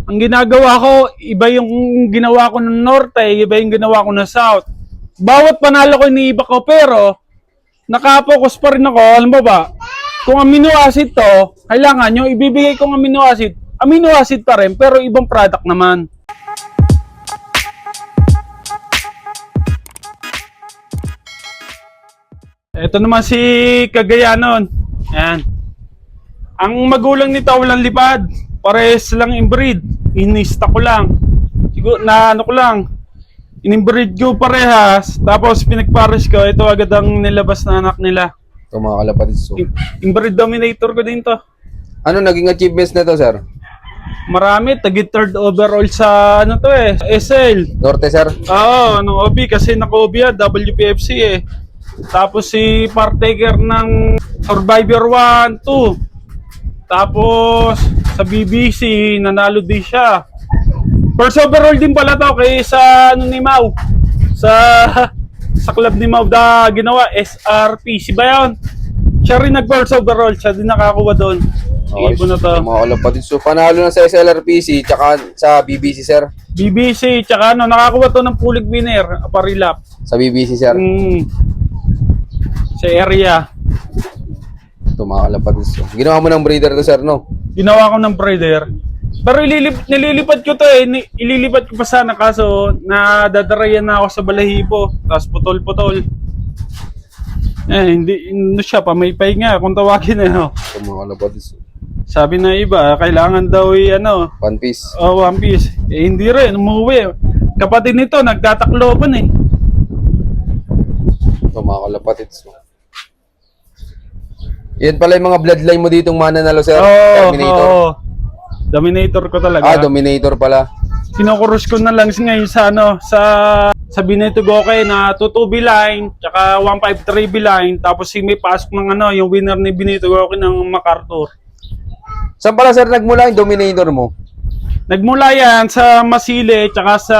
Ang ginagawa ko, iba yung ginawa ko ng norte, iba yung ginawa ko ng south. Bawat panalo ko iniiba ko, pero nakapokus pa rin ako. Alam mo ba, kung amino acid to, kailangan yung ibibigay kong amino acid pa rin, pero ibang product naman. Ito naman si Cagayanon. Ayan. Ang magulang nito walang lipad. Pares lang inbreed. Inista ko lang. Siguro na ano ko lang. Inimbreed ko parehas. Tapos pinagpares ko. Ito agad ang nilabas na anak nila. Ito mga kalapatids. So, Inbreed dominator ko din to. ano naging achievements na to, sir? Marami. Tagi third overall sa ano to eh. SL. Norte, sir? Oo, ng OB. Kasi naka-OB yan. WPFC eh. Tapos si partaker ng Survivor 1, 2. Tapos sa BBC nanalo din siya. First overall din pala to kay sa ano ni Mau. Sa club ni Mau da ginawa SRPC ba 'yon? Siya rin nag-first overall, siya din nakakuha doon. Okay, Ibo na to. mga kalapatids. So, panalo na sa SLRPC tsaka sa BBC, sir? BBC, tsaka ano, nakakuha to ng pulig winner, parilap. Sa BBC, sir? Sa area. Ito mga kalapatids. So, ginawa mo ng breeder to, sir, no? Ginawa ko ng breeder. Pero nililipat ko to eh. Ililipat ko pa sana kaso nadadarayan na ako sa balahibo. Tapos putol-putol. Hindi siya pa may pahinga kung tawagin eh. No? Ito mga kalapatids. Sabi na iba, kailangan daw One piece. One Piece. Hindi rin, umuwi. Kapatid nito, nagtatakloban eh. Ito mga kalapatids. So, yan pala yung mga bloodline mo ditong mananalo, sir? Terminator? Oo. Dominator ko talaga. Dominator pala. Kinukurus ko na lang ngayon sa Bineto Goke na 2-2B line, tsaka 153B line, tapos may pasok ng yung winner ni Bineto Goke ng MacArthur. Saan pala, sir, nagmula yung Dominator mo? Nagmula yan sa Masile, tsaka sa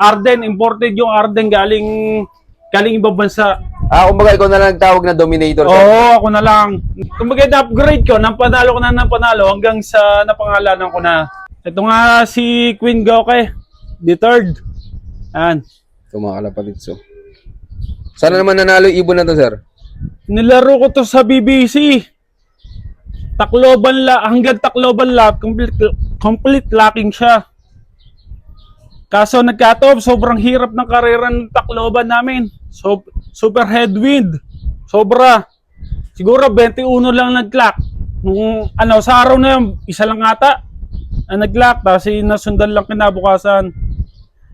Arden. Imported yung Arden galing ibang bansa. Kumbaga ikaw na lang nagtawag na Dominator, sir? Oo, ako na lang. Kumbaga na-upgrade ko, napanalo ko na hanggang sa napangalanan ko na. Ito nga si Queen Goke, the third. Yan. Ito mga kalapatids. So, sana naman nanalo yung ibon na to, sir? Nilaro ko to sa BBC. Hanggang Tacloban lap, complete locking siya. Kaso nagkatop, sobrang hirap ng karera ng Tacloban namin. Super headwind. Sobra. Siguro 21 lang nag-clock. Sa araw na yun, isa lang ata ang nag-clock. Kasi nasundan lang kinabukasan.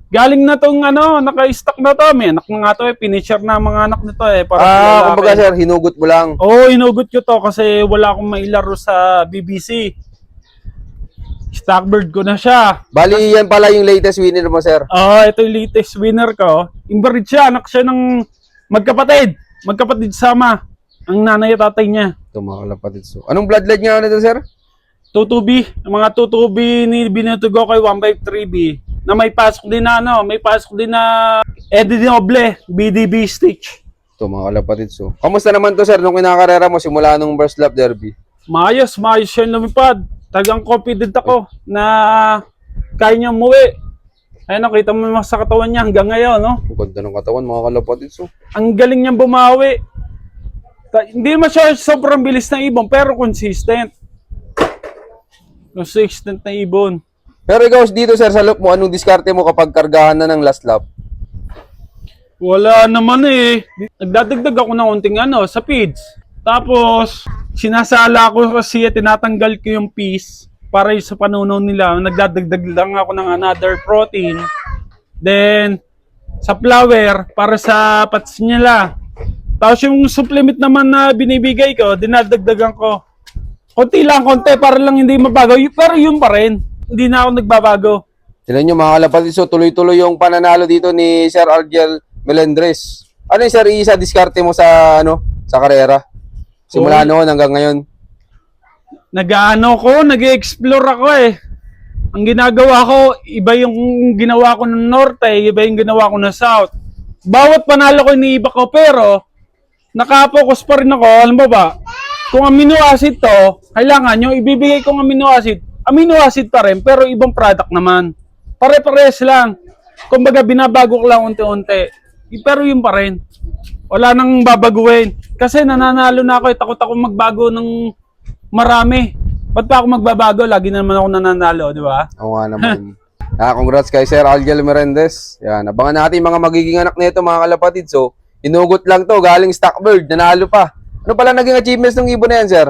Galing na tong naka-stock na to. May anak na nga to finisher na mga anak nito Kumbaga, sir, hinugot mo lang. Oo, hinugot ko to kasi wala akong mailaro sa BBC. Stockbird ko na siya. Bali, yan pala yung latest winner mo, sir? Ito yung latest winner ko. Inbreed siya, anak siya ng magkapatid. Magkapatid sama. Ang nanay at tatay niya. Ito mga kalapatids. So, anong bloodline nga na to, sir? 2-2B. Ang mga 2-2B ni Bineto Goke 153B. Na may pasok din na Eddie Noble, BDB Stitch. Ito mga kalapatids. So, kamusta naman to, sir, nung kinakarera mo simula nung first lap derby? Maayos siya lumipad. Tagang confident ako na kaya niya umuwi. Ayun, nakita mo sa katawan niya hanggang ngayon, no? Ang ganda ng katawan, mga kalapatids. So, Ang galing niyang bumawi. Hindi siya sobrang bilis na ibon, pero consistent. Consistent na ibon. pero ikaw dito, sir, sa look mo, anong diskarte mo kapag kargahan na ng last lap? Wala naman eh. Nagdadagdag ako ng unting sa feeds. Tapos, sinasala ko kasi tinatanggal ko yung piece para sa panunaw nila. Nagdadagdag lang ako ng another protein. Then, sa flour, para sa pats nila. Tapos yung supplement naman na binibigay ko, dinadagdagan ko. Konti para lang hindi mabago. Pero yun pa rin. Hindi na ako nagbabago. Tignan nyo, mga kalapatids. So, tuloy-tuloy yung pananalo dito ni Sir Argel Melendres. Ano yung, sir, isa diskarte mo sa karera? Simula noon hanggang ngayon. Nag-explore ako eh. Ang ginagawa ko, iba yung ginawa ko ng norte, iba yung ginawa ko ng south. Bawat panalo ko iniiba ko, pero nakapokus pa rin ako. Alam mo ba, kung amino acid to, kailangan yung ibibigay kong amino amino acid pa rin, pero ibang product naman. Pare-pares lang. Kumbaga, binabago ko lang unti-unti. Pero yun pa rin. Wala nang babaguhin. Kasi nananalo na ako. Takot ako magbago ng marami. Ba't pa ako magbabago? Lagi na naman ako nananalo, di ba? Oo nga naman. Congrats kay Sir Algel Merendez. Yan, abangan natin yung mga magiging anak nito mga kalapatid. So, inugot lang to, galing Stockbird, nanalo pa. Ano pala naging achievements ng ibon na yan, sir?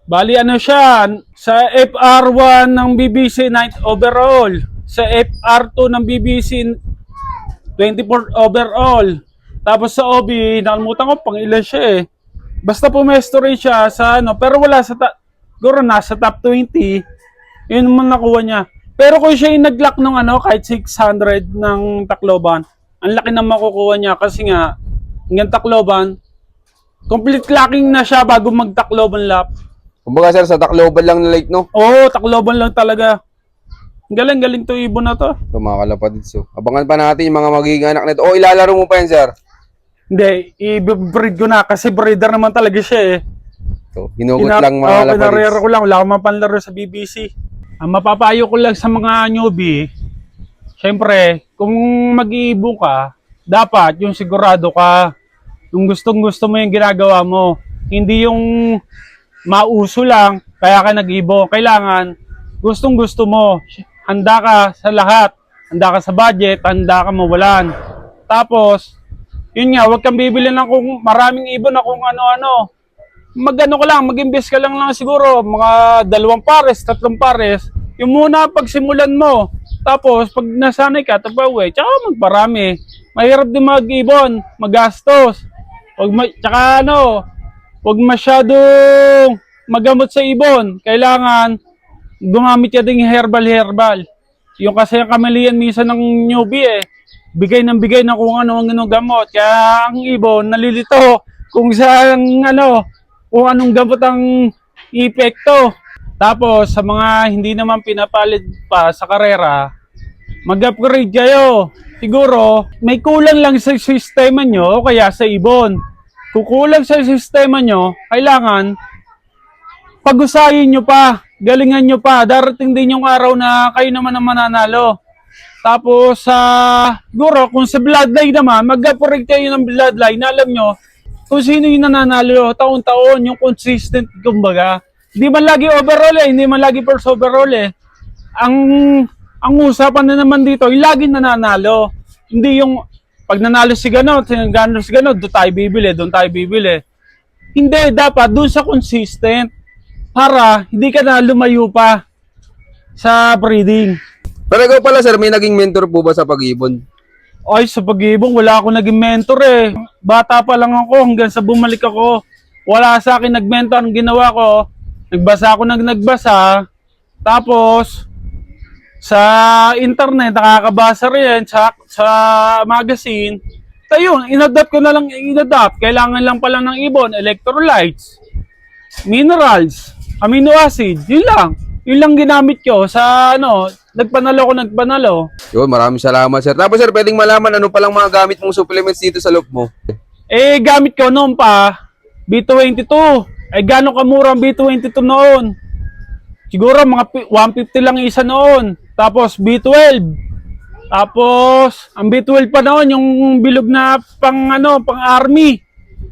Bali ano siya, sa FR1 ng BBC 9th overall, sa FR2 ng BBC 24th overall, tapos sa OB, nakalimutan ko pang ilan siya eh. Basta pumesto rin siya sa ano, pero wala sa siguro nasa top 20, yun naman nakuha niya. Pero kung siya yung nag-lock ng ano, kahit 600 ng Tacloban, ang laki na makukuha niya kasi nga, hanggang Tacloban, complete locking na siya bago mag-Tacloban lap. Kumbaga sir, sa Tacloban lang na lake, no? Oo, Tacloban lang talaga. Galing to ibon na to. Ito mga kalapatid. So, abangan pa natin yung mga magiging anak nito. O, ilalaro mo pa yan, sir? Hindi, i-breed ko na kasi breeder naman talaga siya eh. So, hinugot lang mga kalapatid. Pinarero ko lang, wala akong mapanlaro sa BBC. Ang mapapayo ko lang sa mga newbie, syempre, kung mag-iibon ka, dapat yung sigurado ka, yung gustong-gusto mo yung ginagawa mo. Hindi yung mauso lang, kaya ka nag-iibon. Kailangan, gustong-gusto mo. Handa ka sa lahat. Handa ka sa budget, handa ka mawalan. Tapos, yun nga, huwag kang bibili ng kung maraming ibon na kung ano-ano. Mag-ano ka lang, mag-invest ka lang siguro, mga 2 pares, 3 pares. Yung muna pagsimulan mo. Tapos, pag nasanay ka, tapawi, tsaka magparami. Mahirap din mag-ibon, magastos. Tsaka ano, huwag masyadong magamot sa ibon. Kailangan, gumamit ka ding herbal. Yung kasi ang kamalian minsan ng newbie eh. Bigay ng kung ano ang gamot. Kaya ang ibon, nalilito kung saan kung anong gamot ang epekto. Tapos sa mga hindi naman pinapalit pa sa karera, mag-upgrade kayo. Siguro, may kulang lang sa sistema nyo o kaya sa ibon. Kung kulang sa sistema nyo, kailangan pag-usayin nyo pa, galingan nyo pa. Darating din yung araw na kayo naman ang mananalo. Tapos, siguro, kung sa bloodline naman, mag-upgrade kayo ng bloodline. Alam nyo, kung sino yung nananalo, taon-taon, yung consistent, kumbaga. Hindi man lagi overall eh, hindi man lagi first overall eh. Ang usapan na naman dito, yung lagi nananalo. Hindi yung, pag nanalo si gano'n, doon tayo bibili. Hindi, dapat doon sa consistent. Para hindi ka na lumayo pa sa breeding. Pero ikaw pala sir, may naging mentor po ba sa pag-ibon? Ay, sa pag-ibon, wala ako naging mentor eh. Bata pa lang ako hanggang sa bumalik ako. Wala sa akin nag-mentor. Ang ginawa ko, nagbasa ako nagbasa. Tapos, sa internet, nakakabasa rin, sa magazine. Ayun, inadapt ko na lang, Kailangan lang pala ng ibon, electrolytes, minerals, amino acid, yun lang ginamit ko sa nagpanalo. Yun, maraming salamat sir. Tapos sir, pwedeng malaman ano palang mga gamit mong supplements dito sa loob mo? Gamit ko noon pa, B22. Gano'ng kamura ang B22 noon? Siguro mga 150 lang isa noon. Tapos B12. Tapos, ang B12 pa noon, yung bilog na pang army.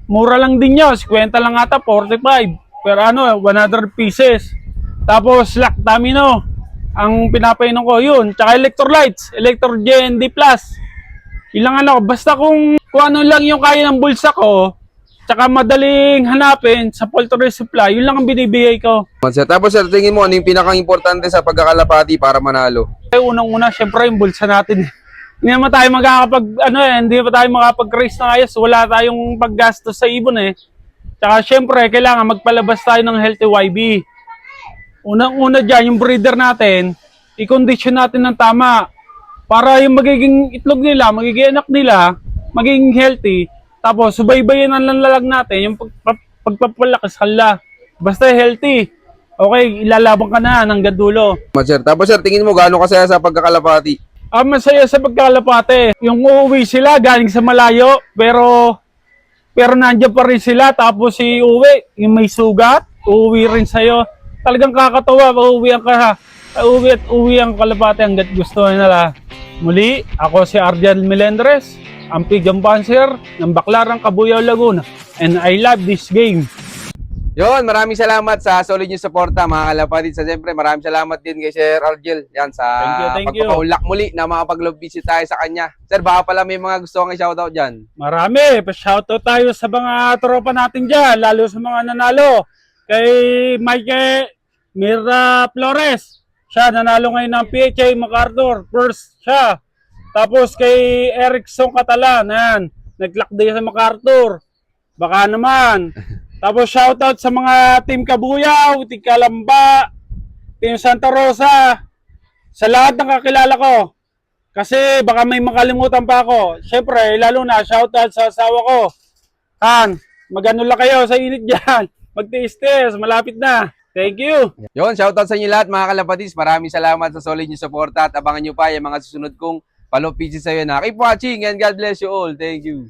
Mura lang din yun, 50 lang ata, 45. Pero 100 pieces. Tapos Lactamino, ang pinapainom ko yun. Tsaka electrolytes, Electrogen D+. Ilang basta kung ano lang yung kaya ng bulsa ko, tsaka madaling hanapin sa poultry supply, yun lang ang binibigay ko. Sir, tapos sir, tingin mo ano yung pinaka-importante sa pagkakalapati para manalo? Unang-una, syempre yung bulsa natin. Hindi naman tayo hindi pa tayo makapag-raise na ayos. Wala tayong paggastos sa ibon eh. Tsaka syempre, kailangan magpalabas tayo ng healthy YB. Unang-una dyan, yung breeder natin, i-condition natin ng tama. Para yung magiging itlog nila, magiging anak nila, magiging healthy. Tapos, subaybayan ang lalag natin, yung pagpapalakas kanila. Basta healthy. Okay, ilalaban ka na hanggang dulo. Sir, tapos sir, tingin mo gaano kasaya sa pagkakalapati? Masaya sa pagkalapate. Yung uuwi sila galing sa malayo, pero nandiyan pa rin sila. Tapos uwi, yung may sugat, uuwi rin sa'yo. talagang kakatawa. Pauwihan ka ha. Pauwi at uwi ang kalapate hanggat gusto nila. Muli, ako si Arjan Melendres, ang Pigeon Panzer ng Baclaran, Cabuyao, Laguna. And I love this game. Yon, maraming salamat sa solid yung suporta mga kalapatid. Sa siyempre, maraming salamat din kay Sir Argel. Yan, sa Thank you. pagpapaulak muli na makapag-love visit tayo sa kanya. Sir, baka pala may mga gusto kong i-shoutout dyan. Marami. Pa-shoutout tayo sa mga tropa natin dyan, lalo sa mga nanalo. Kay Mike Mira Flores. Siya, nanalo ngayon ng PHA MacArthur. First siya. Tapos kay Erickson Catalan. Yan. Nag-lockday sa MacArthur. Baka naman. Tapos shoutout sa mga Team Cabuyao, Team Calamba, Team Santa Rosa. Sa lahat ng kakilala ko. Kasi baka may makalimutan pa ako. Siyempre, lalo na shoutout sa asawa ko. Han, magano lang kayo sa init dyan. Magtiis-tis, malapit na. Thank you. Yon, shoutout sa inyo lahat mga kalapatids. Maraming salamat sa solid yung suporta at abangan nyo pa yung mga susunod kong follow pieces sa'yo na. Keep watching and God bless you all. Thank you.